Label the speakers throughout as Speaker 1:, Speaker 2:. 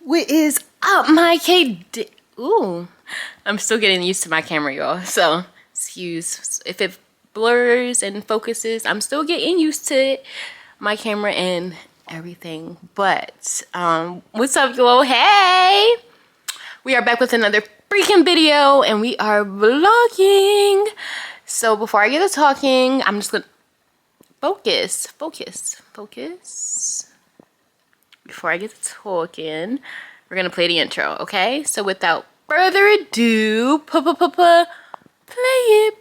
Speaker 1: What is up, my KD? Ooh, I'm still getting used to my camera, y'all. So, excuse if it blurs and focuses. I'm still getting used to it, my camera and everything. But, what's up, y'all? Hey! We are back with another freaking video, and we are vlogging. So, before I get to talking, I'm just gonna focus. Before I get to talking, we're gonna play the intro, okay? So without further ado, play it.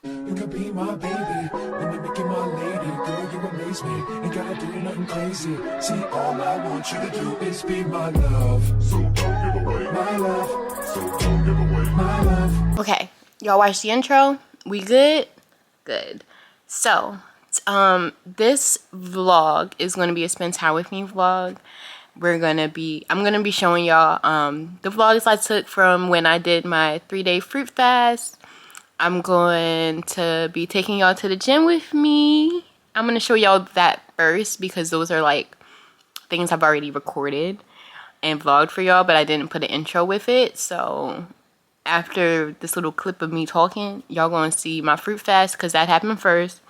Speaker 2: You can be my baby, when you make it my lady. Girl, you amaze me, ain't gotta do nothing crazy. See, all I want you to do is be my love. So don't give away my love. So don't give away my love.
Speaker 1: Okay, y'all watch the intro? We good? Good. So, this vlog is going to be a spend time with me vlog. I'm going to be showing y'all the vlogs I took from when I did my 3-day fruit fast. I'm going to be taking y'all to the gym with me. I'm going to show y'all that first because those are like things I've already recorded and vlogged for y'all, but I didn't put an intro with it. So after this little clip of me talking, y'all going to see my fruit fast because that happened first.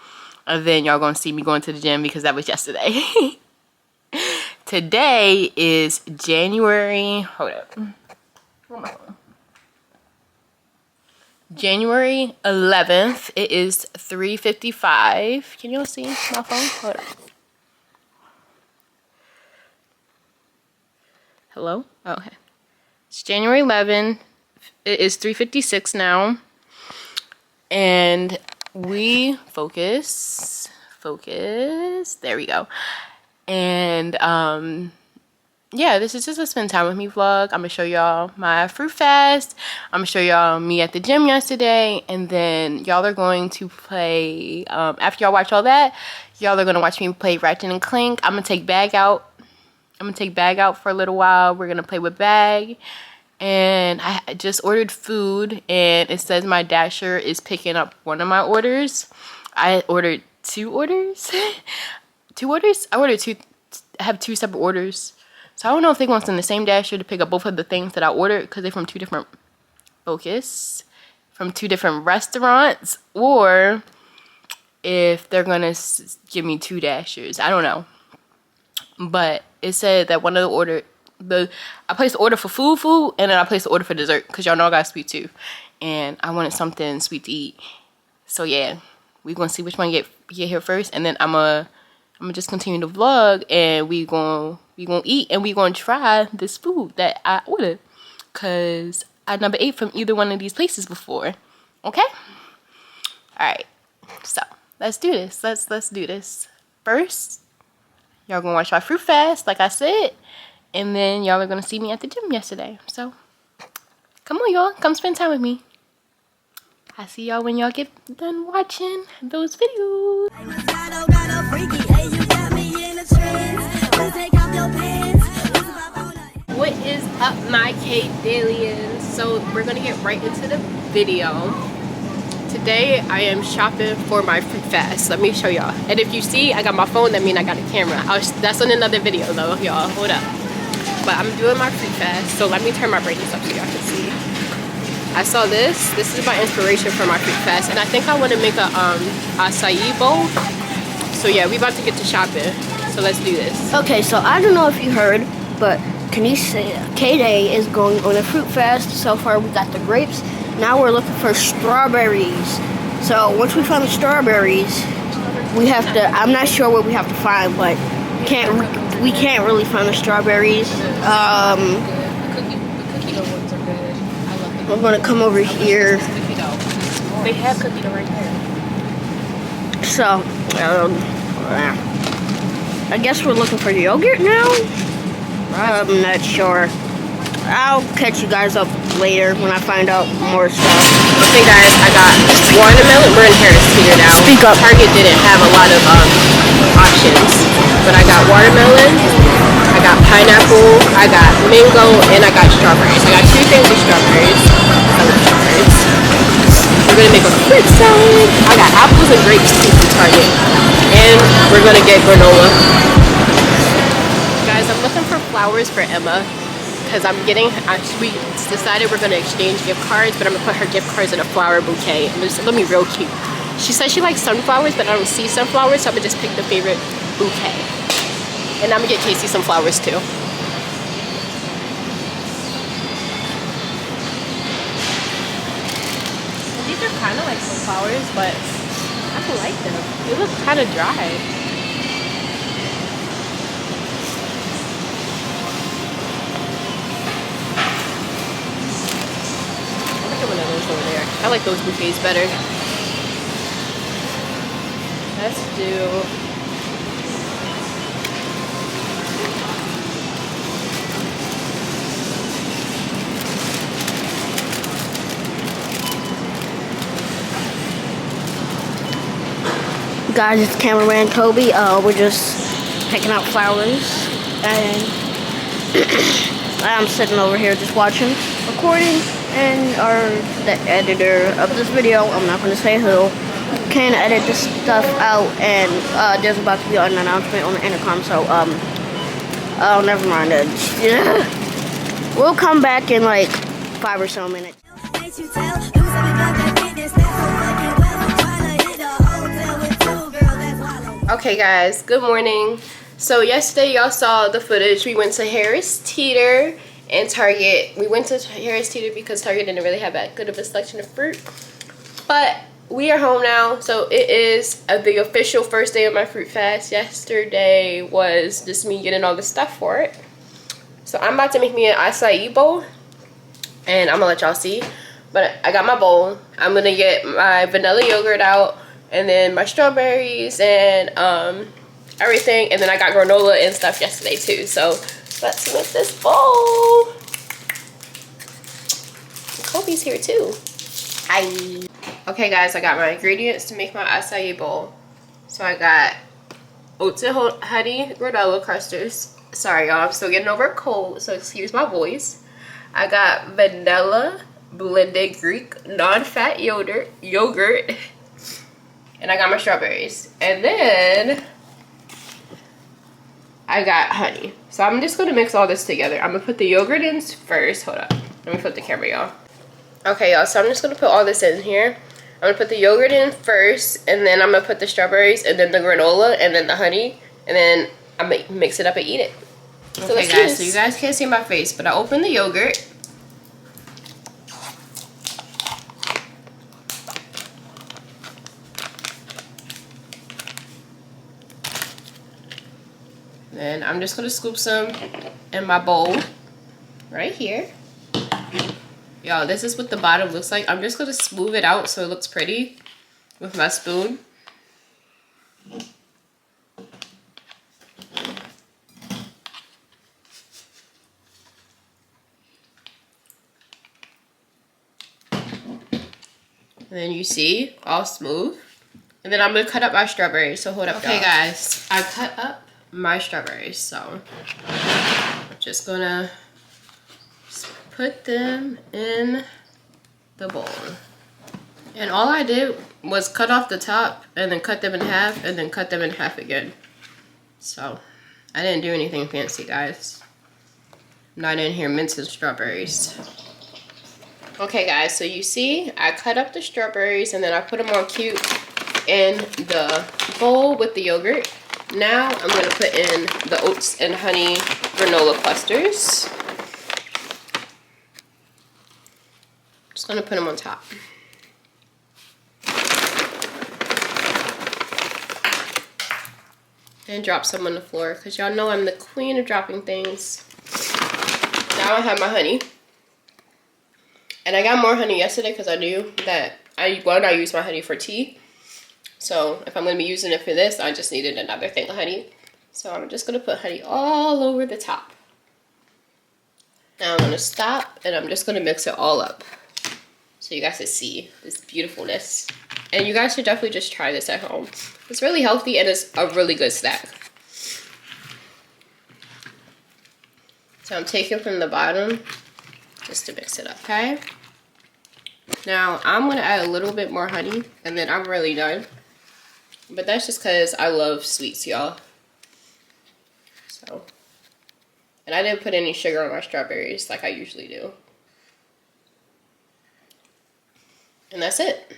Speaker 1: And then y'all gonna see me going to the gym because that was yesterday. Today is January, hold up. January 11th. It is 3:55. Can y'all see my phone? Hold up. Hello? Oh, okay. It's January 11th. It is 3:56 now. And we focus, there we go. And yeah, this is just a spend time with me vlog. I'm gonna show y'all my fruit fast. I'm gonna show y'all me at the gym yesterday, and then y'all are going to play after y'all watch all that, y'all are gonna watch me play Ratchet and Clank. I'm gonna take Bag out for a little while. We're gonna play with Bag. And I just ordered food, and it says my Dasher is picking up one of my orders. I ordered two orders. I ordered two. I have two separate orders. So I don't know if they want in the same Dasher to pick up both of the things that I ordered because they're from two different restaurants, or if they're gonna give me two Dashers. I don't know. But it said that one of the order. I placed the order for food, and then I placed the order for dessert because y'all know I got a sweet tooth, and I wanted something sweet to eat. So yeah, we gonna see which one get here first, and then I'm gonna just continue to vlog, and we gonna eat, and we gonna try this food that I ordered because I never ate from either one of these places before. Okay, all right. So let's do this. Let's do this first. Y'all gonna watch my fruit fast, like I said. And then y'all are going to see me at the gym yesterday. So, come on, y'all. Come spend time with me. I'll see y'all when y'all get done watching those videos. What is up, my K-Dalians? So, we're going to get right into the video. Today, I am shopping for my fruit fast. Let me show y'all. And if you see, I got my phone. That means I got a camera. That's on another video, though, y'all. Hold up. But I'm doing my fruit fast, so let me turn my brightness up so y'all can see. I saw this. This is my inspiration for my fruit fast, and I think I want to make a acai bowl. So yeah, we about to get to shopping. So let's do this.
Speaker 3: Okay, so I don't know if you heard, but K-Day is going on a fruit fast. So far we got the grapes. Now we're looking for strawberries. So once we find the strawberries, we have to. I'm not sure what we have to find, but we can't really find the strawberries.
Speaker 1: The cookie dough ones are good. I love them.
Speaker 3: We're gonna come over here.
Speaker 1: Cookie dough. They have cookie dough right there.
Speaker 3: So, I guess we're looking for yogurt now. I'm not sure. I'll catch you guys up later when I find out more stuff.
Speaker 1: Okay, guys, I got watermelon. We're in Harris Teeter now.
Speaker 3: Speak up.
Speaker 1: Target didn't have a lot of options, but I got watermelon, I got pineapple, I got mango, and I got strawberries. I got two things of strawberries. I love strawberries. We're gonna make a fruit salad. I got apples and grapes too from Target, and we're gonna get granola. flowers for Emma because we decided we're gonna exchange gift cards, but I'm gonna put her gift cards in a flower bouquet. And it's gonna be real cute. She said she likes sunflowers, but I don't see sunflowers, so I'm gonna just pick the favorite bouquet. And I'm gonna get Casey some flowers too. And these are kind of like sunflowers, but I don't like them. They look kind of dry. One of those over there. I like those bouquets better. Let's do
Speaker 3: Guys, it's cameraman Toby. We're just picking out flowers, and I'm sitting over here just watching, recording, and the editor of this video, I'm not going to say who, can edit this stuff out, and there's about to be an announcement on the intercom, so oh, never mind it. We'll come back in like 5 or so minutes.
Speaker 1: Okay guys, good morning. So yesterday y'all saw the footage. We went to Harris Teeter and Target. We went to Harris Teeter because Target didn't really have that good of a selection of fruit. But we are home now, so it is the official first day of my fruit fast. Yesterday was just me getting all the stuff for it. So I'm about to make me an acai bowl, and I'm gonna let y'all see. But I got my bowl. I'm gonna get my vanilla yogurt out, and then my strawberries and everything, and then I got granola and stuff yesterday too. So let's make this bowl. Kobe's here too. Hi. Okay guys, I got my ingredients to make my acai bowl. So I got oats and honey granola clusters. Sorry y'all, I'm still getting over a cold, so excuse my voice. I got vanilla blended Greek non-fat yogurt. And I got my strawberries. And then I got honey. So I'm just gonna mix all this together. I'm gonna put the yogurt in first. Hold up. Let me flip the camera, y'all. Okay, y'all. So I'm just gonna put all this in here. I'm gonna put the yogurt in first, and then I'm gonna put the strawberries, and then the granola, and then the honey, and then I'm gonna mix it up and eat it. So okay, guys. So you guys can't see my face, but I opened the yogurt. And I'm just gonna scoop some in my bowl right here. Y'all, this is what the bottom looks like. I'm just gonna smooth it out so it looks pretty with my spoon. And then you see, all smooth. And then I'm gonna cut up my strawberries, so hold up. Okay guys, I cut up my strawberries, so I'm just gonna put them in the bowl. And all I did was cut off the top and then cut them in half and then cut them in half again. So I didn't do anything fancy, guys. I'm not in here mincing strawberries. Okay guys, so you see I cut up the strawberries and then I put them all cute in the bowl with the yogurt. Now I'm going to put in the oats and honey granola clusters. Just going to put them on top. And drop some on the floor because y'all know I'm the queen of dropping things. Now I have my honey. And I got more honey yesterday because I knew that I use my honey for tea. So if I'm going to be using it for this, I just needed another thing of honey. So I'm just going to put honey all over the top. Now I'm going to stop and I'm just going to mix it all up. So you guys can see this beautifulness. And you guys should definitely just try this at home. It's really healthy and it's a really good snack. So I'm taking from the bottom just to mix it up, okay? Now I'm going to add a little bit more honey and then I'm really done. But that's just because I love sweets, y'all. So, And I didn't put any sugar on my strawberries like I usually do. And that's it.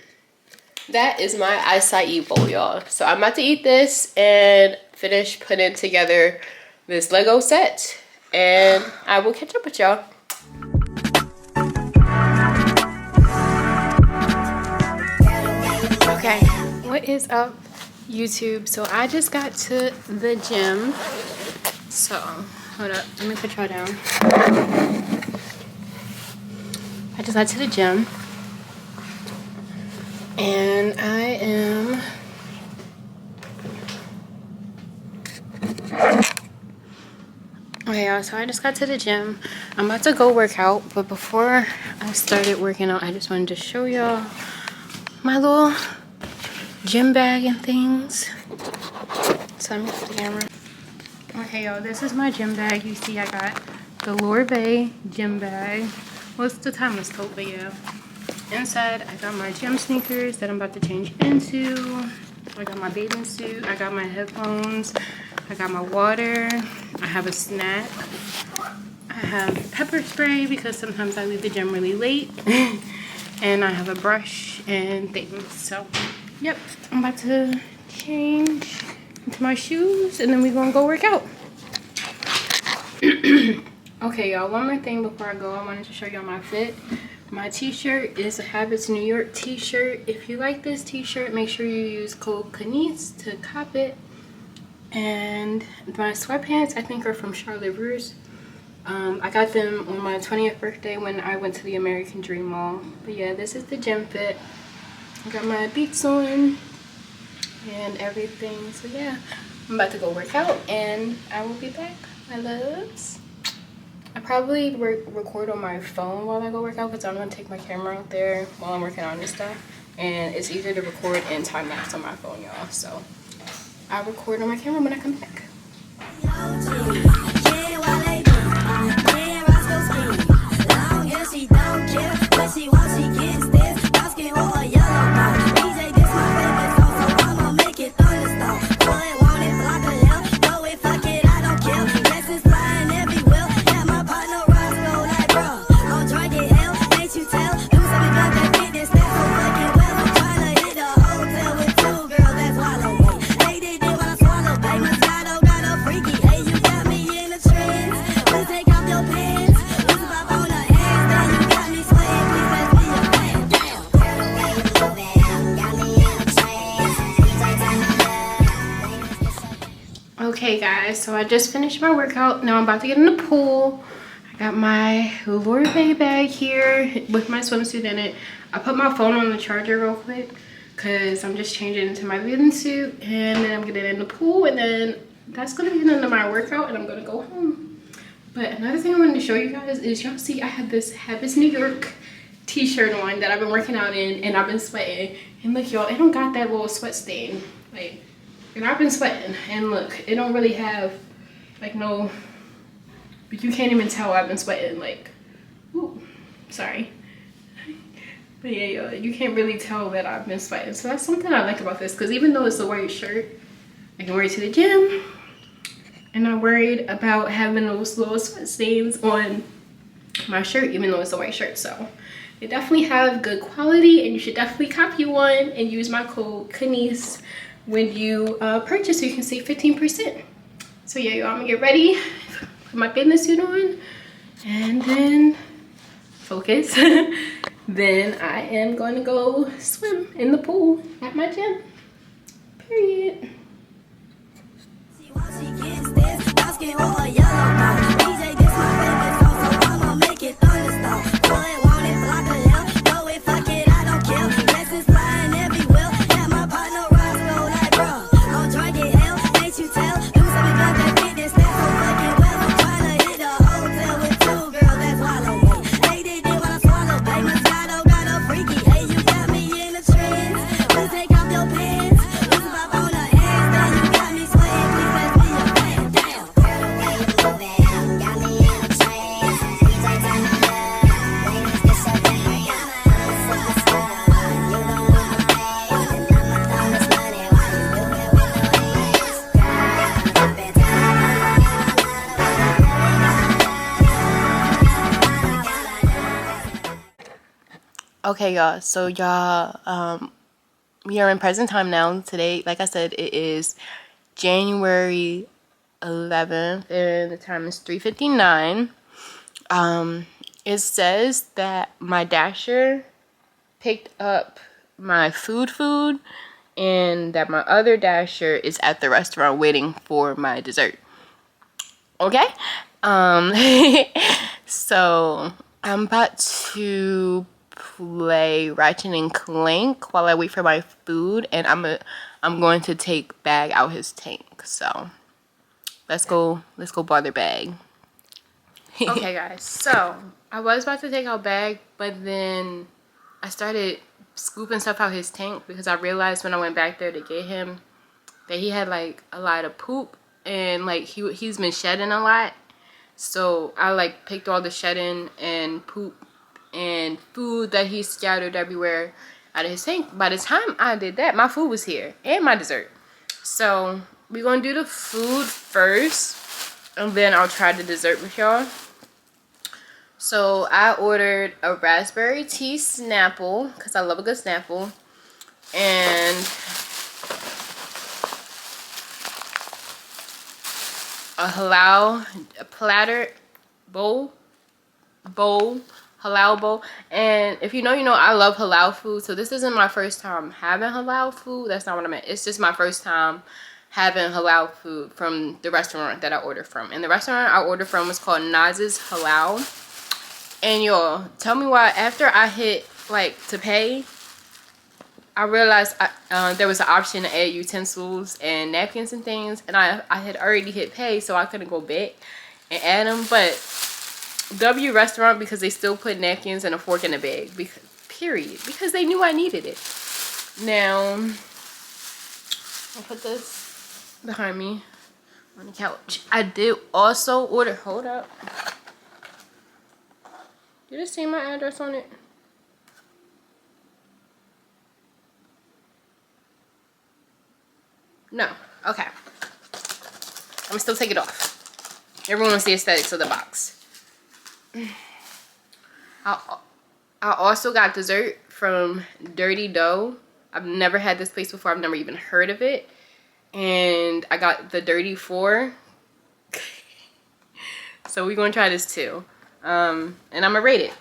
Speaker 1: That is my acai bowl, y'all. So I'm about to eat this and finish putting together this Lego set. And I will catch up with y'all. Okay, what is up, YouTube? So I just got to the gym. So, hold up, let me put y'all down. I just got to the gym. And I am okay, y'all, so I just got to the gym. I'm about to go work out, but before I started working out, I just wanted to show y'all my little gym bag and things. So let me put the camera. Okay, y'all, this is my gym bag. You see I got the Lorbe gym bag. Well, it's the timeless coat, but yeah. Inside, I got my gym sneakers that I'm about to change into. I got my bathing suit. I got my headphones. I got my water. I have a snack. I have pepper spray because sometimes I leave the gym really late. And I have a brush and things. So, yep, I'm about to change into my shoes and then we're gonna go work out. Okay, y'all, one more thing before I go. I wanted to show y'all my fit. My t-shirt is a Habits New York t-shirt. If you like this t-shirt, make sure you use code KANICE to cop it. And my sweatpants, I think, are from Charlotte Russe. I got them on my 20th birthday when I went to the American Dream Mall. But yeah, this is the gym fit. I got my beats on and everything. So yeah, I'm about to go work out and I will be back, my loves. I probably record on my phone while I go work out because I'm going to take my camera out there while I'm working on this stuff. And it's easier to record in time lapse on my phone, y'all. So I'll record on my camera when I come back. Okay guys, so I just finished my workout. Now I'm about to get in the pool. I got my Lorbe bag here with my swimsuit in it. I put my phone on the charger real quick because I'm just changing into my bathing suit and then I'm getting in the pool and then that's gonna be the end of my workout and I'm gonna go home. But another thing I wanted to show you guys is y'all see I have this Habits New York t-shirt on that I've been working out in and I've been sweating. And look y'all, it don't got that little sweat stain. Like, and I've been sweating and look, it don't really have like no, but you can't even tell I've been sweating, like, ooh, sorry. But yeah, yo, you can't really tell that I've been sweating. So that's something I like about this because even though it's a white shirt, I can wear it to the gym and not worried about having those little sweat stains on my shirt even though it's a white shirt. So they definitely have good quality and you should definitely copy one and use my code KANICE when you purchase so you can save 15%. So yeah, y'all, I'm gonna get ready, put my bathing suit on, and then focus. Then I am going to go swim in the pool at my gym. Period. Okay, y'all. So y'all, we are in present time now. Today, like I said, it is January 11th, and the time is 3:59. It says that my dasher picked up my food, and that my other dasher is at the restaurant waiting for my dessert. Okay? Um, so I'm about to play Ratchet and Clank while I wait for my food, and I'm going to take Bag out his tank. So let's go bother Bag. Okay, guys. So I was about to take out Bag, but then I started scooping stuff out his tank because I realized when I went back there to get him that he had like a lot of poop, and like he's been shedding a lot. So I like picked all the shedding and poop and food that he scattered everywhere out of his tank. By the time I did that, my food was here and my dessert. So we're gonna do the food first, and then I'll try the dessert with y'all. So I ordered a raspberry tea Snapple because I love a good Snapple, and a halal platter bowl, halal bowl. And if you know, you know I love halal food. So this isn't my first time having halal food. That's not what I meant. It's just my first time having halal food from the restaurant that I ordered from. And the restaurant I ordered from was called Naz's Halal. And y'all, tell me why after I hit like to pay, I realized there was an option to add utensils and napkins and things, and I had already hit pay, so I couldn't go back and add them. But W restaurant, because they still put napkins and a fork in the bag, because they knew I needed it. Now I'll put this behind me on the couch. I did also order. Hold up. Did it say my address on it? No. Okay. I'm gonna still take it off. Everyone wants the aesthetics of the box. I also got dessert from Dirty Dough. I've never had this place before. I've never even heard of it. And I got the Dirty 4. So we're gonna try this too. And I'm gonna rate it.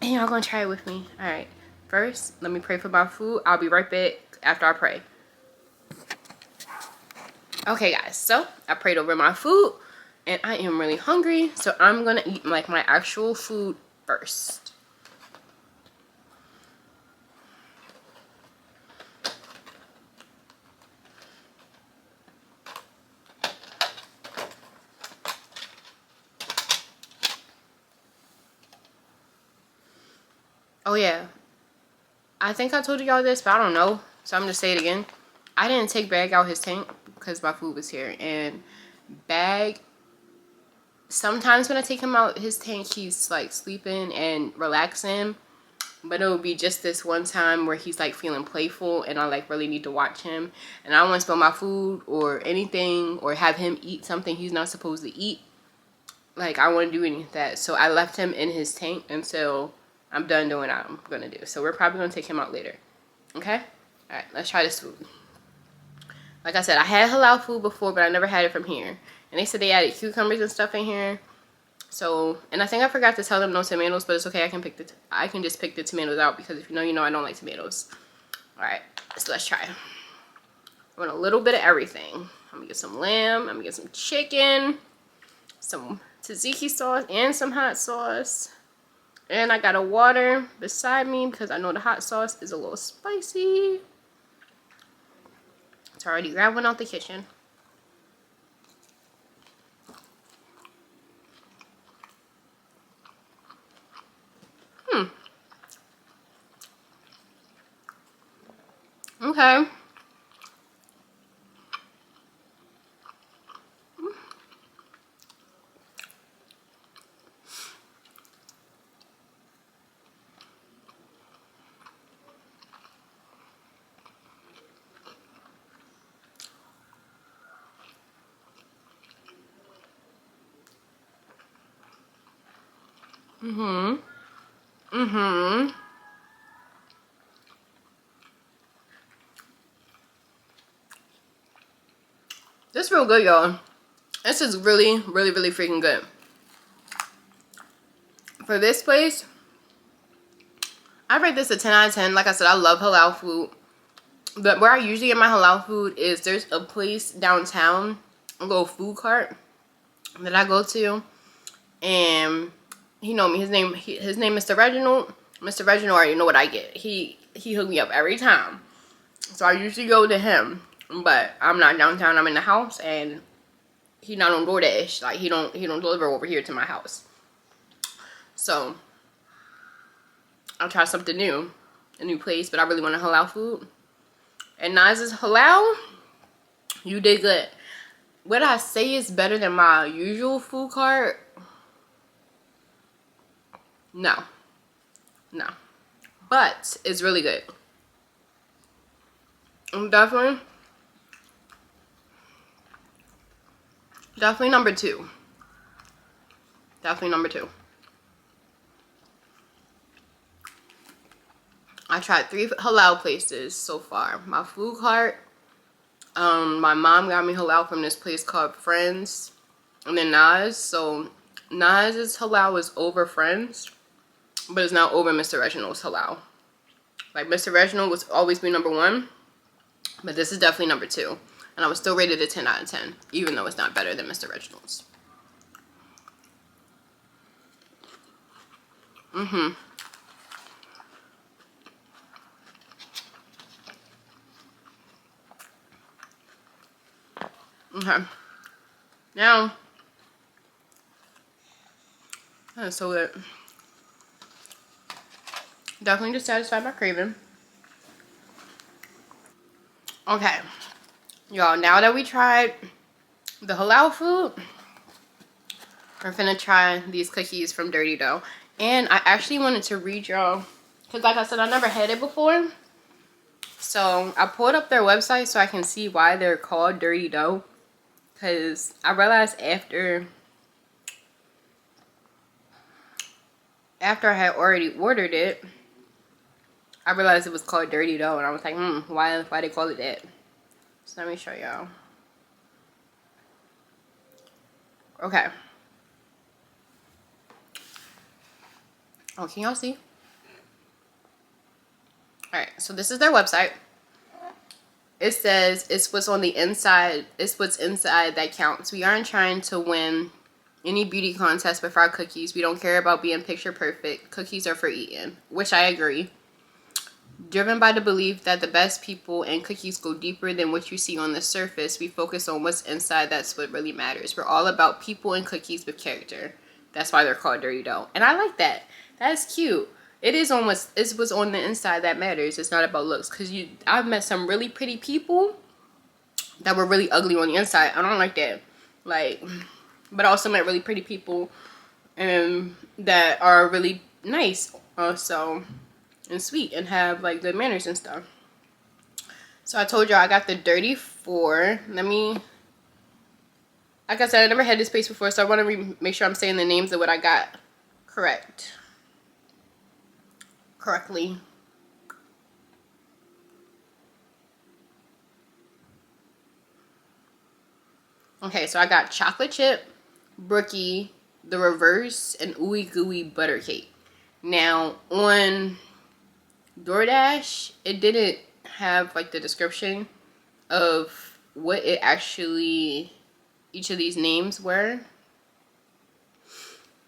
Speaker 1: And y'all gonna try it with me. Alright. First, let me pray for my food. I'll be right back after I pray. Okay guys, so I prayed over my food and I am really hungry, so I'm gonna eat like my actual food first. Oh yeah, I think I told y'all this, but I don't know, so I'm gonna say it again. I didn't take Bag out his tank because my food was here, and Bag, sometimes when I take him out his tank, he's like sleeping and relaxing, but it will be just this one time where he's like feeling playful and I like really need to watch him, and I don't want to spill my food or anything or have him eat something he's not supposed to eat. Like, I want to do any of that, so I left him in his tank until I'm done doing what I'm gonna do. So we're probably gonna take him out later. Okay? Alright, let's try this food. Like I said, I had halal food before, but I never had it from here. And they said they added cucumbers and stuff in here. So, and I think I forgot to tell them no tomatoes, but it's okay. I can just pick the tomatoes out because if you know, I don't like tomatoes. Alright, so let's try. I want a little bit of everything. I'm gonna get some lamb. I'm gonna get some chicken, some tzatziki sauce, and some hot sauce. And I got a water beside me because I know the hot sauce is a little spicy. It's already grabbed one out the kitchen. Okay. This is real good, y'all. This is really, really, really freaking good. For this place, I rate this a 10 out of 10. Like I said, I love halal food. But where I usually get my halal food is there's a place downtown, a little food cart that I go to. And he know me. His name Mr. Reginald. Mr. Reginald already know what I get. He hook me up every time. So I usually go to him. But I'm not downtown. I'm in the house, and he not on DoorDash. Like he don't deliver over here to my house. So I'll try something new, a new place. But I really want a halal food. And Nas is halal. You did good. Would I say it's better than my usual food cart? No. No. But it's really good. Definitely number 2. Definitely number 2. I tried 3 halal places so far. My food cart. My mom got me halal from this place called Friends. And then Nas. So Nas's halal is over Friends. But it's not over Mr. Reginald's halal. Like Mr. Reginald was always be number 1. But this is definitely number 2. And I was still rated a 10 out of 10. Even though it's not better than Mr. Reginald's. Okay. Now, that's so good. Definitely just satisfied my craving. Okay. Y'all, now that we tried the halal food, we're finna try these cookies from Dirty Dough. And I actually wanted to read y'all, because like I said, I never had it before. So I pulled up their website so I can see why they're called Dirty Dough. Because I realized after I had already ordered it, I realized it was called Dirty Dough. And I was like, why they call it that? So let me show y'all. Okay. Oh, can y'all see? Alright, so this is their website. It says it's what's on the inside, it's what's inside that counts. We aren't trying to win any beauty contest with our cookies. We don't care about being picture perfect. Cookies are for eating, which I agree. Driven by the belief that the best people and cookies go deeper than what you see on the surface, we focus on what's inside. That's what really matters. We're all about people and cookies with character. That's why they're called Dirty Dough. And I like that. That's cute. It's what's on the inside that matters. It's not about looks. Because I've met some really pretty people that were really ugly on the inside. I don't like that. Like, but I also met really pretty people that are really nice also and sweet and have like good manners and stuff. So I told y'all I got the Dirty 4. Like I said, I never had this place before, so I want to make sure I'm saying the names of what I got correctly. Okay, so I got chocolate chip, brookie, the reverse, and ooey gooey butter cake. Now on DoorDash, it didn't have like the description of what it actually each of these names were.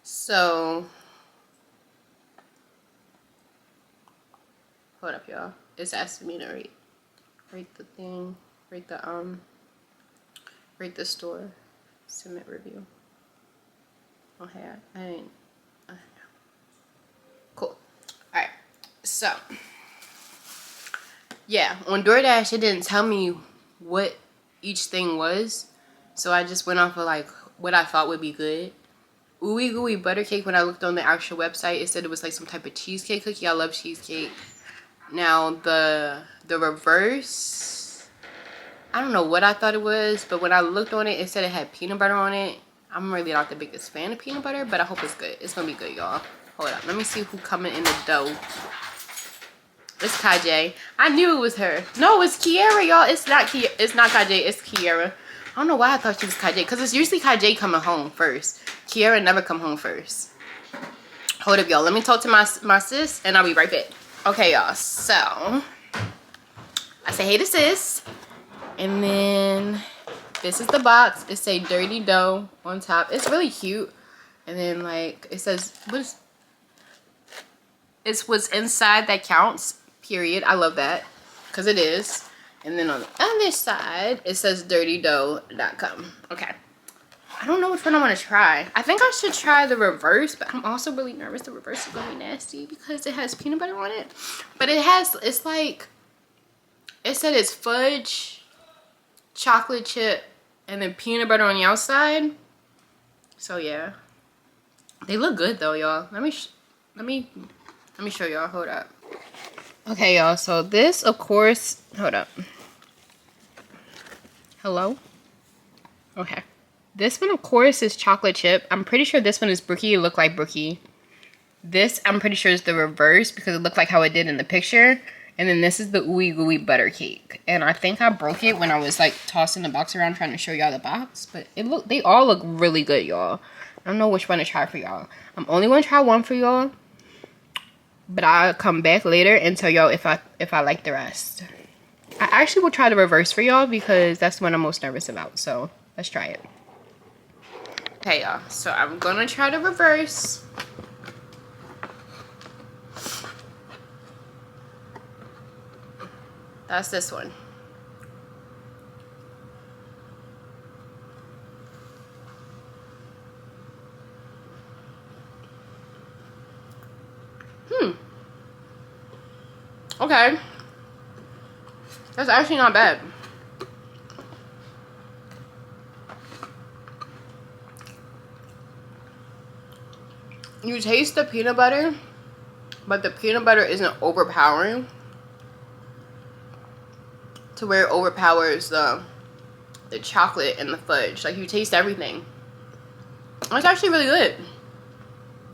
Speaker 1: So hold up, y'all. It's asking me to rate the thing, rate the store, submit review. Okay, I didn't. Cool. All right. So yeah, on DoorDash it didn't tell me what each thing was, so I just went off of like what I thought would be good. Ooey gooey butter cake. When I looked on the actual website, it said it was like some type of cheesecake cookie. I love cheesecake. Now the reverse, I don't know what I thought it was, but when I looked on it, it said it had peanut butter on it. I'm really not the biggest fan of peanut butter, but I hope it's good. It's gonna be good, y'all. Hold up, let me see who coming in the dough. It's Kajay. I knew it was her. No, it's Kiara, y'all. It's not Kajay. It's Kiara. don't know why I thought she was Kai J, because it's usually Kai J coming home first. Kiara never come home first. Hold up, y'all. Let me talk to my sis, and I'll be right back. Okay, y'all. So, I say hey to sis. And then, this is the box. It say Dirty Dough on top. It's really cute. And then, like, it says, it's what's inside that counts, period. I love that, because it is. And then on the other side, it says dirtydough.com. Okay. I don't know which one I want to try. I think I should try the reverse, but I'm also really nervous the reverse is going to be nasty because it has peanut butter on it. But it's like, it said it's fudge, chocolate chip, and then peanut butter on the outside. So yeah. They look good though, y'all. Let me show y'all. Hold up. Okay, y'all. So this, of course, hold up. Hello? Okay. This one, of course, is chocolate chip. I'm pretty sure this one is brookie. It looked like brookie. This, I'm pretty sure, is the reverse because it looked like how it did in the picture. And then this is the ooey gooey butter cake. And I think I broke it when I was like tossing the box around trying to show y'all the box. But they all look really good, y'all. I don't know which one to try for y'all. I'm only going to try one for y'all. But I'll come back later and tell y'all if I like the rest. I actually will try the reverse for y'all because that's the one I'm most nervous about. So let's try it. Okay, y'all. So I'm gonna try the reverse. That's this one. Okay. That's actually not bad. You taste the peanut butter, but the peanut butter isn't overpowering to where it overpowers the chocolate and the fudge. Like, you taste everything. It's actually really good.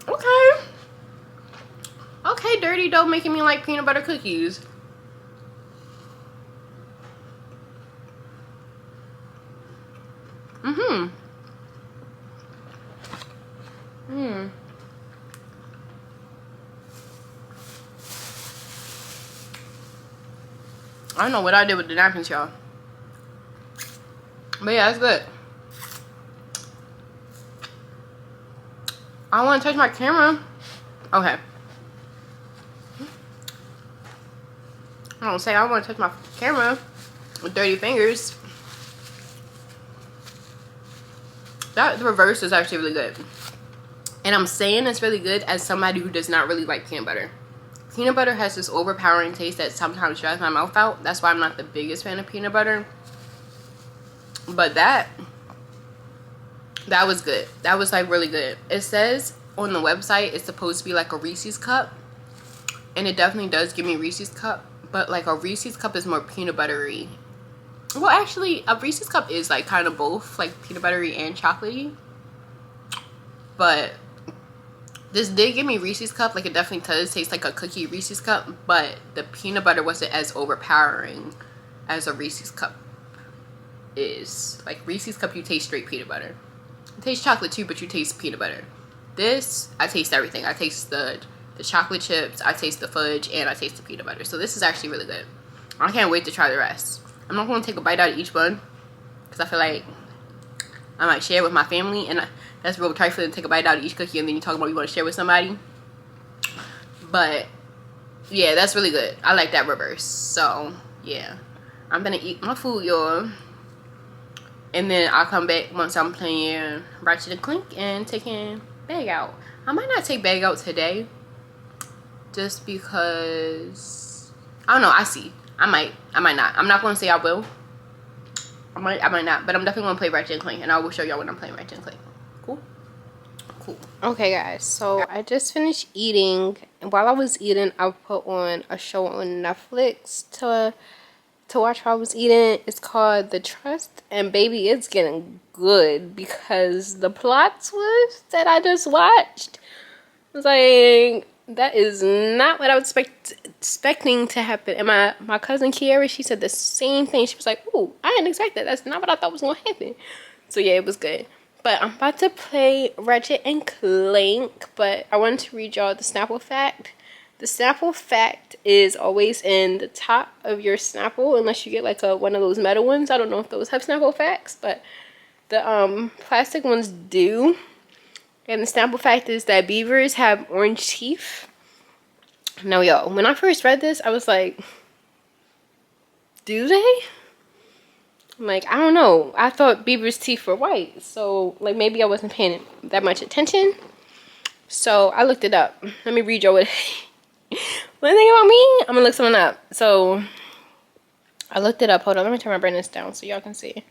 Speaker 1: Okay. Okay, Dirty Dough making me like peanut butter cookies. I don't know what I did with the napkins, y'all. But yeah, it's good. I don't want to touch my camera. Okay. I don't say I want to touch my camera with dirty fingers. The reverse is actually really good. And I'm saying it's really good as somebody who does not really like peanut butter. Peanut butter has this overpowering taste that sometimes dries my mouth out. That's why I'm not the biggest fan of peanut butter. But that was good. That was like really good. It says on the website it's supposed to be like a Reese's cup. And it definitely does give me Reese's cup. But like a Reese's cup is more peanut buttery. Well, actually, a Reese's cup is like kind of both, like peanut buttery and chocolatey. But this did give me Reese's cup. Like, it definitely does taste like a cookie Reese's cup. But the peanut butter wasn't as overpowering as a Reese's cup is. Like, Reese's cup, you taste straight peanut butter. You taste chocolate too, but you taste peanut butter. This, I taste everything. I taste the chocolate chips, I taste the fudge, and I taste the peanut butter. So this is actually really good. I can't wait to try the rest. I'm not going to take a bite out of each one because I feel like I might share with my family, and that's real trifling to take a bite out of each cookie and then you talk about you want to share with somebody. But yeah, that's really good. I like that reverse. So yeah, I'm gonna eat my food, y'all, and then I'll come back once I'm playing Ratchet and Clank and taking bag out. I might not take bag out today just because I don't know. I see. I might not. I'm not going to say I will. I might not, but I'm definitely going to play Ratchet and Clank, and I will show y'all when I'm playing Ratchet and Clank. Cool? Cool. Okay, guys, so I just finished eating, and while I was eating, I put on a show on Netflix to watch while I was eating. It's called The Trust, and baby, it's getting good because the plot twist that I just watched was like, That is not what I was expecting to happen. And my cousin Kiara, she said the same thing. She was like, "Ooh, I didn't expect that. That's not what I thought was gonna happen." So yeah, it was good. But I'm about to play Ratchet and Clank. But I wanted to read y'all the Snapple fact. The Snapple fact is always in the top of your Snapple, unless you get like one of those metal ones. I don't know if those have Snapple facts, but the plastic ones do. And the Snapple fact is that beavers have orange teeth. Now, y'all, when I first read this, I was like, do they? Like, I don't know. I thought beavers' teeth were white. So, like, maybe I wasn't paying that much attention. So, I looked it up. Let me read y'all what... One thing about me, I'm gonna look something up. So, I looked it up. Hold on, let me turn my brightness down so y'all can see.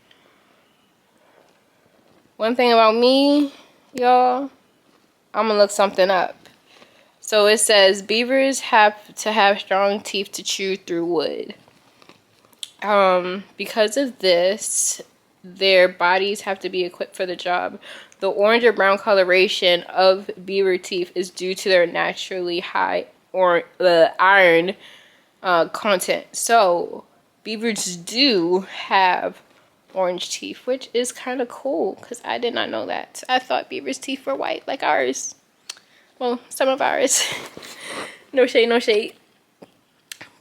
Speaker 1: One thing about me, y'all, I'm gonna look something up. So it says beavers have to have strong teeth to chew through wood. Because of this, their bodies have to be equipped for the job. The orange or brown coloration of beaver teeth is due to their naturally high iron content. So beavers do have orange teeth, which is kind of cool because I did not know that. I thought beavers' teeth were white like ours. Well, some of ours. No shade, no shade.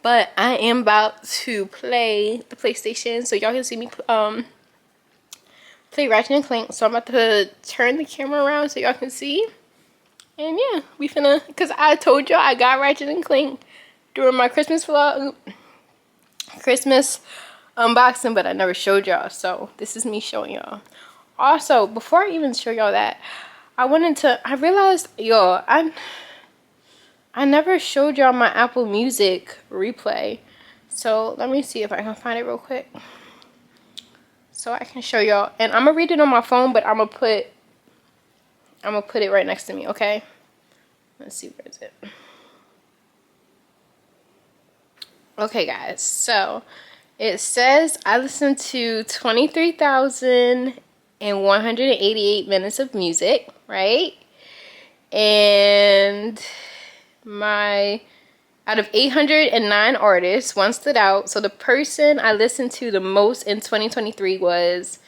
Speaker 1: But I am about to play the PlayStation so y'all can see me play Ratchet and Clank. So I'm about to turn the camera around so y'all can see. And yeah, we finna, because I told y'all I got Ratchet and Clank during my Christmas vlog. Christmas unboxing, but I never showed y'all. So this is me showing y'all. Also, before I even show y'all that, I realized, y'all, I never showed y'all my Apple Music replay. So let me see if I can find it real quick. So I can show y'all. And I'm gonna read it on my phone, but I'm gonna put it right next to me, okay? Let's see, where is it? Okay, guys, so it says I listened to 23,188 minutes of music, right? And out of 809 artists, one stood out. So the person I listened to the most in 2023 was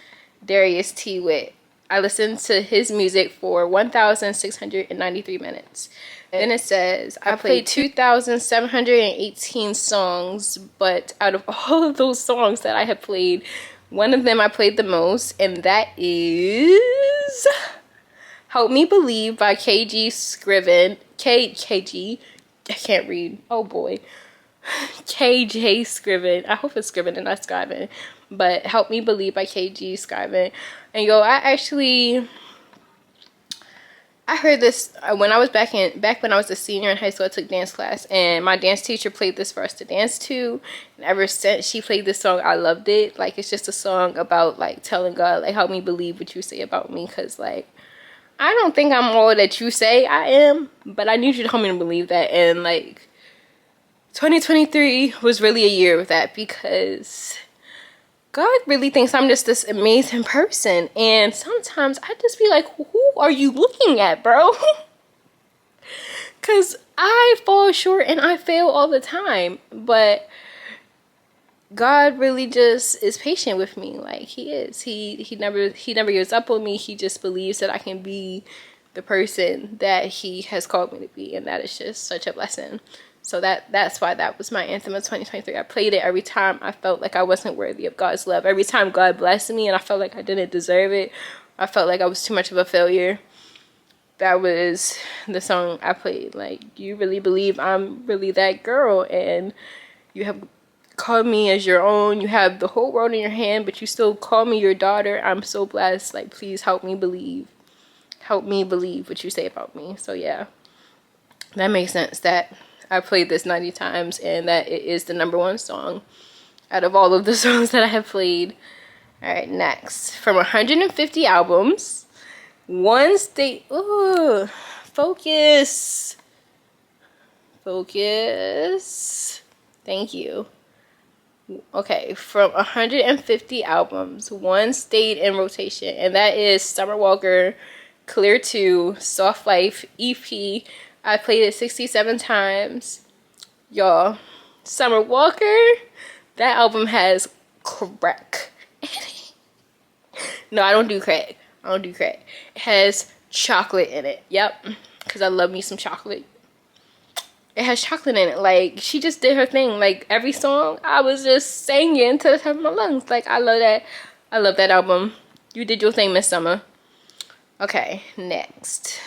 Speaker 1: Darius T. Witt. I listened to his music for 1,693 minutes. Then it says, I played 2,718 songs, but out of all of those songs that I have played, one of them I played the most, and that is Help Me Believe by KG Scriven. KG, I can't read. Oh boy. KJ Scriven. I hope it's Scriven and not Scriven. But Help Me Believe by KG Scriven. And yo, I heard this when I was back when I was a senior in high school. I took dance class, and my dance teacher played this for us to dance to. And ever since she played this song, I loved it. Like, it's just a song about like telling God, like, help me believe what you say about me, because like I don't think I'm all that you say I am, but I need you to help me to believe that. And like 2023 was really a year of that, because God really thinks I'm just this amazing person. And sometimes I just be like, who are you looking at, bro? Because I fall short and I fail all the time. But God really just is patient with me. Like, he is. He never gives up on me. He just believes that I can be the person that he has called me to be. And that is just such a blessing. So that's why that was my anthem of 2023. I played it every time I felt like I wasn't worthy of God's love. Every time God blessed me and I felt like I didn't deserve it. I felt like I was too much of a failure. That was the song I played. Like, you really believe I'm really that girl, and you have called me as your own. You have the whole world in your hand, but you still call me your daughter. I'm so blessed. Like, please help me believe. Help me believe what you say about me. So yeah, that makes sense that I played this 90 times and that it is the #1 song out of all of the songs that I have played. Alright, next. From 150 albums, one state... Ooh, focus. Focus. Thank you. Okay, from 150 albums, one stayed in rotation, and that is Summer Walker, Clear 2, Soft Life, EP, I played it 67 times. Y'all, Summer Walker, that album has crack. No, I don't do crack. I don't do crack. It has chocolate in it. Yep, because I love me some chocolate. It has chocolate in it. Like, she just did her thing. Like, every song, I was just singing to the top of my lungs. Like, I love that. I love that album. You did your thing, Miss Summer. Okay, next.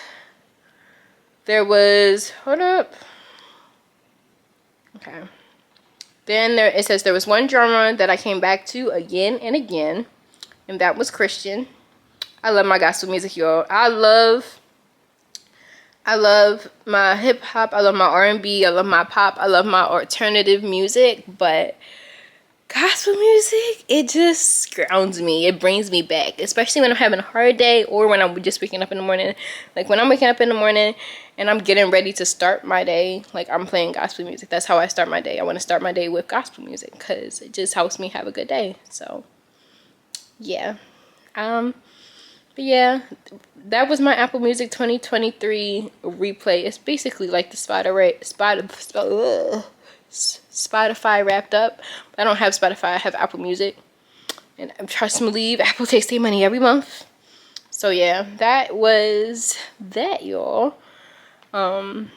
Speaker 1: There was, hold up. Okay. Then it says there was one genre that I came back to again and again, and that was Christian. I love my gospel music, y'all. I love my hip hop. I love my R&B. I love my pop. I love my alternative music, but gospel music, it just grounds me. It brings me back, especially when I'm having a hard day or when I'm just waking up in the morning. Like, when I'm waking up in the morning and I'm getting ready to start my day, like, I'm playing gospel music. That's how I start my day. I want to start my day with gospel music because it just helps me have a good day. So, yeah. But yeah, that was my Apple Music 2023 replay. It's basically like the Spotify wrapped up. I don't have Spotify. I have Apple Music, and trust me, believe Apple takes their money every month. So yeah, that was that, y'all. And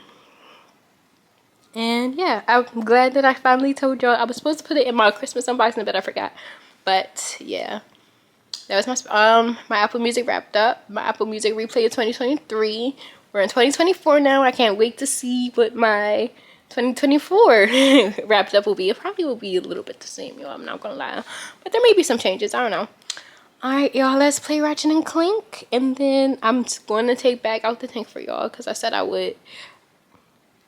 Speaker 1: yeah, I'm glad that I finally told y'all. I was supposed to put it in my Christmas unboxing, but I forgot. But yeah, that was my Apple Music wrapped up. My Apple Music replay of 2023. We're in 2024 now. I can't wait to see what my 2024 wrapped up will be. It probably will be a little bit the same, y'all. I'm not gonna lie, but there may be some changes. I don't know. All right, y'all. Let's play Ratchet and Clank, and then I'm going to take back out the tank for y'all because I said I would.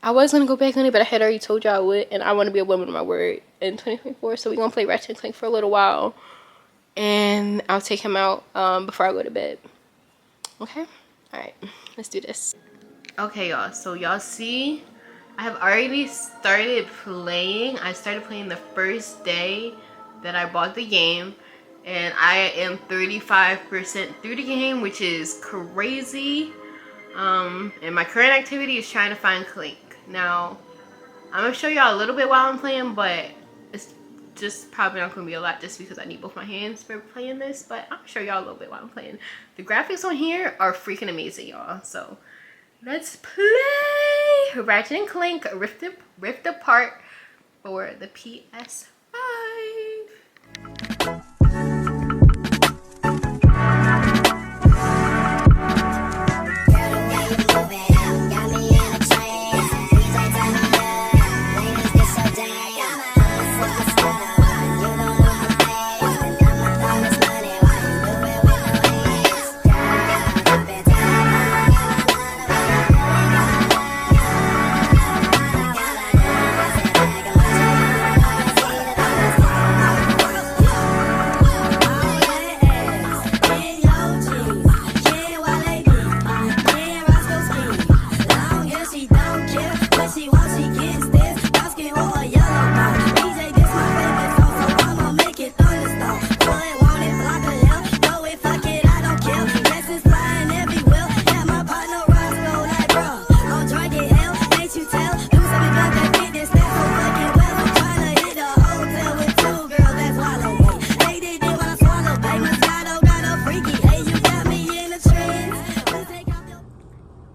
Speaker 1: I was gonna go back on it, but I had already told y'all I would, and I want to be a woman of my word in 2024. So we're gonna play Ratchet and Clank for a little while, and I'll take him out before I go to bed. Okay. All right. Let's do this. Okay, y'all. So y'all see, I have already started playing. I started playing the first day that I bought the game, and I am 35% through the game, which is crazy. And my current activity is trying to find Clank. Now, I'm gonna show y'all a little bit while I'm playing, but it's just probably not gonna be a lot just because I need both my hands for playing this, but I'll show y'all a little bit while I'm playing. The graphics on here are freaking amazing, y'all. So let's play Ratchet and Clank Rift Apart for the PS5.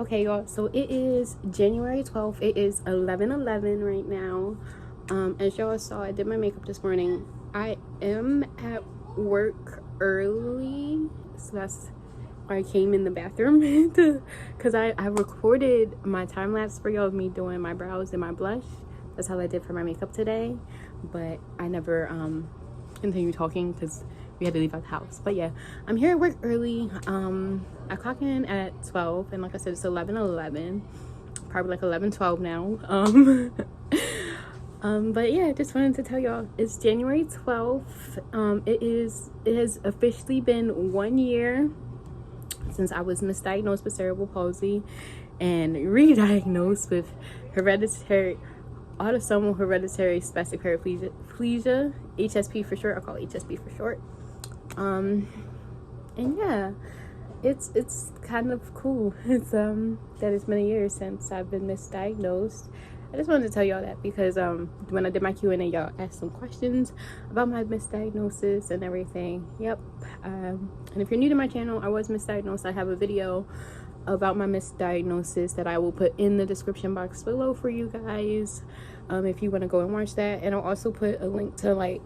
Speaker 1: Okay, y'all, so it is January 12th. It is 11:11 right now. As y'all saw, I did my makeup this morning. I am at work early, so that's why I came in the bathroom because I recorded my time lapse for y'all of me doing my brows and my blush. That's how I did for my makeup today, but I never continued talking because we had to leave out the house. But yeah, I'm here at work early. I clock in at 12, and like I said, it's 11:11, probably like 11:12 now. But yeah, just wanted to tell y'all it's January 12th. It has officially been 1 year since I was misdiagnosed with cerebral palsy and re-diagnosed with autosomal hereditary spastic paraplegia, HSP for short. I call it HSP for short. And yeah, it's kind of cool. It's that it's been a year since I've been misdiagnosed. I just wanted to tell y'all that because when I did my Q&A, y'all asked some questions about my misdiagnosis and everything. Yep. And if you're new to my channel, I was misdiagnosed. I have a video about my misdiagnosis that I will put in the description box below for you guys, if you want to go and watch that. And I'll also put a link to like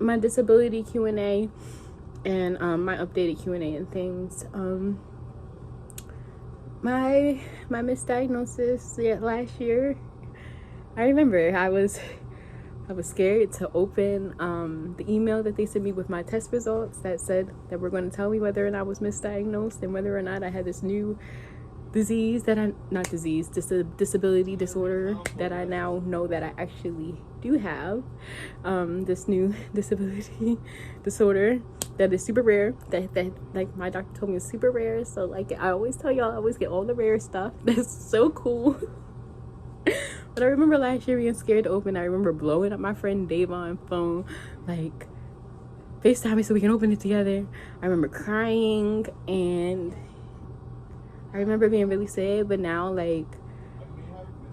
Speaker 1: my disability Q&A and my updated Q&A and things. My misdiagnosis last year, I remember I was scared to open the email that they sent me with my test results that said that were going to tell me whether or not I was misdiagnosed and whether or not I had this new disease that disability disorder that I now know that I actually do have. This new disability disorder that is super rare, that like my doctor told me is super rare. So like I always tell y'all, I always get all the rare stuff. That's so cool. But I remember last year being scared to open. I remember blowing up my friend Davon's phone, like FaceTime so we can open it together. I remember crying, and I remember being really sad. But now, like,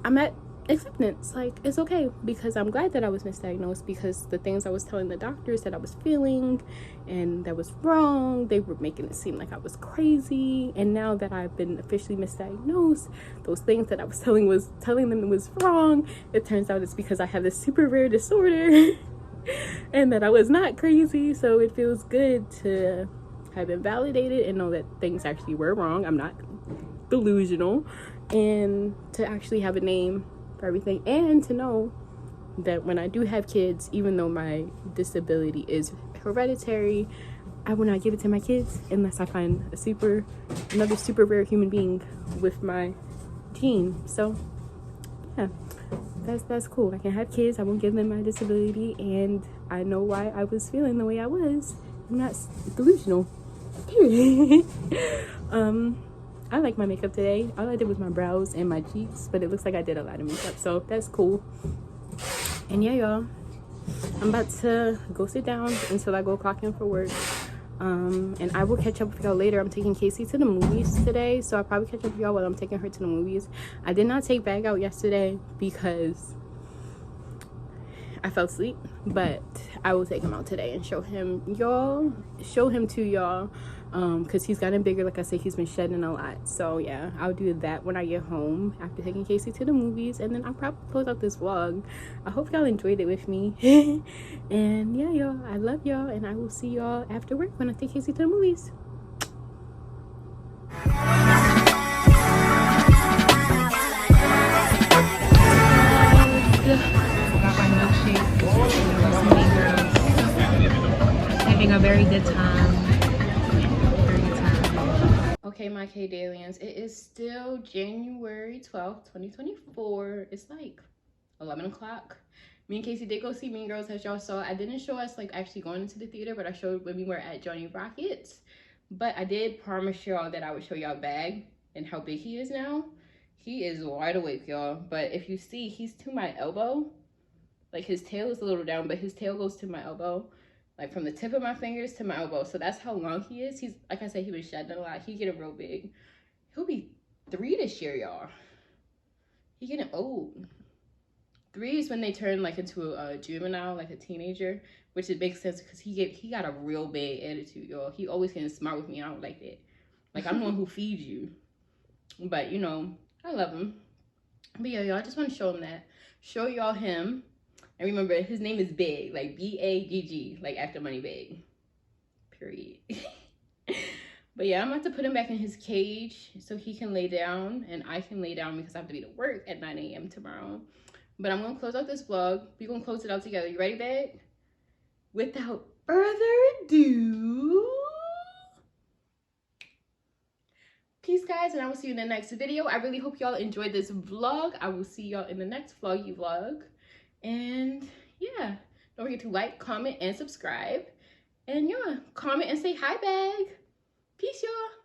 Speaker 1: I'm at acceptance. Like, it's okay, because I'm glad that I was misdiagnosed, because the things I was telling the doctors that I was feeling and that was wrong, they were making it seem like I was crazy. And now that I've been officially misdiagnosed, those things that I was telling them was wrong, it turns out it's because I have this super rare disorder and that I was not crazy. So it feels good to have been validated and know that things actually were wrong. I'm not delusional, and to actually have a name for everything, and to know that when I do have kids, even though my disability is hereditary, I will not give it to my kids unless I find another super rare human being with my gene. So yeah, that's cool. I can have kids, I won't give them my disability, and I know why I was feeling the way I was. I'm not delusional. Period. I like my makeup today. All I did was my brows and my cheeks, but it looks like I did a lot of makeup, so that's cool. And yeah, y'all, I'm about to go sit down until I go clock in for work. And I will catch up with y'all later. I'm taking Casey to the movies today, so I'll probably catch up with y'all while I'm taking her to the movies. I did not take Bag out yesterday because I fell asleep, but I will take him out today and show him to y'all, because he's gotten bigger. Like I said, he's been shedding a lot. So yeah, I'll do that when I get home after taking Casey to the movies, and then I'll probably close out this vlog. I hope y'all enjoyed it with me. And yeah, y'all, I love y'all, and I will see y'all after work when I take Casey to the movies.
Speaker 4: Having a very good time.
Speaker 1: Okay, my K-Dalians, it is still January 12th, 2024. It's like 11 o'clock. Me and Casey did go see Mean Girls, as y'all saw. I didn't show us like actually going into the theater, but I showed when we were at Johnny Rockets. But I did promise y'all that I would show y'all Bag and how big he is now. He is wide awake, y'all. But if you see, he's to my elbow. Like, his tail is a little down, but his tail goes to my elbow. Like, from the tip of my fingers to my elbow. So that's how long he is. He's, like I said, he was shedding a lot. He getting real big. He'll be 3 this year, y'all. He getting old. 3 is when they turn, like, into a juvenile, like a teenager. Which it makes sense because he got a real bad attitude, y'all. He always getting smart with me. I don't like that. Like, I'm the one who feeds you. But, you know, I love him. But yeah, y'all, I just want to show him that. Show y'all him. And remember, his name is Big, like B-A-G-G, like after money bag. Period. But yeah, I'm about to put him back in his cage so he can lay down and I can lay down because I have to be to work at 9 a.m. tomorrow. But I'm going to close out this vlog. We're going to close it out together. You ready, Bag? Without further ado, peace, guys, and I will see you in the next video. I really hope y'all enjoyed this vlog. I will see y'all in the next vlog. And yeah, don't forget to like, comment, and subscribe. And yeah, comment and say hi, Bag. Peace, y'all.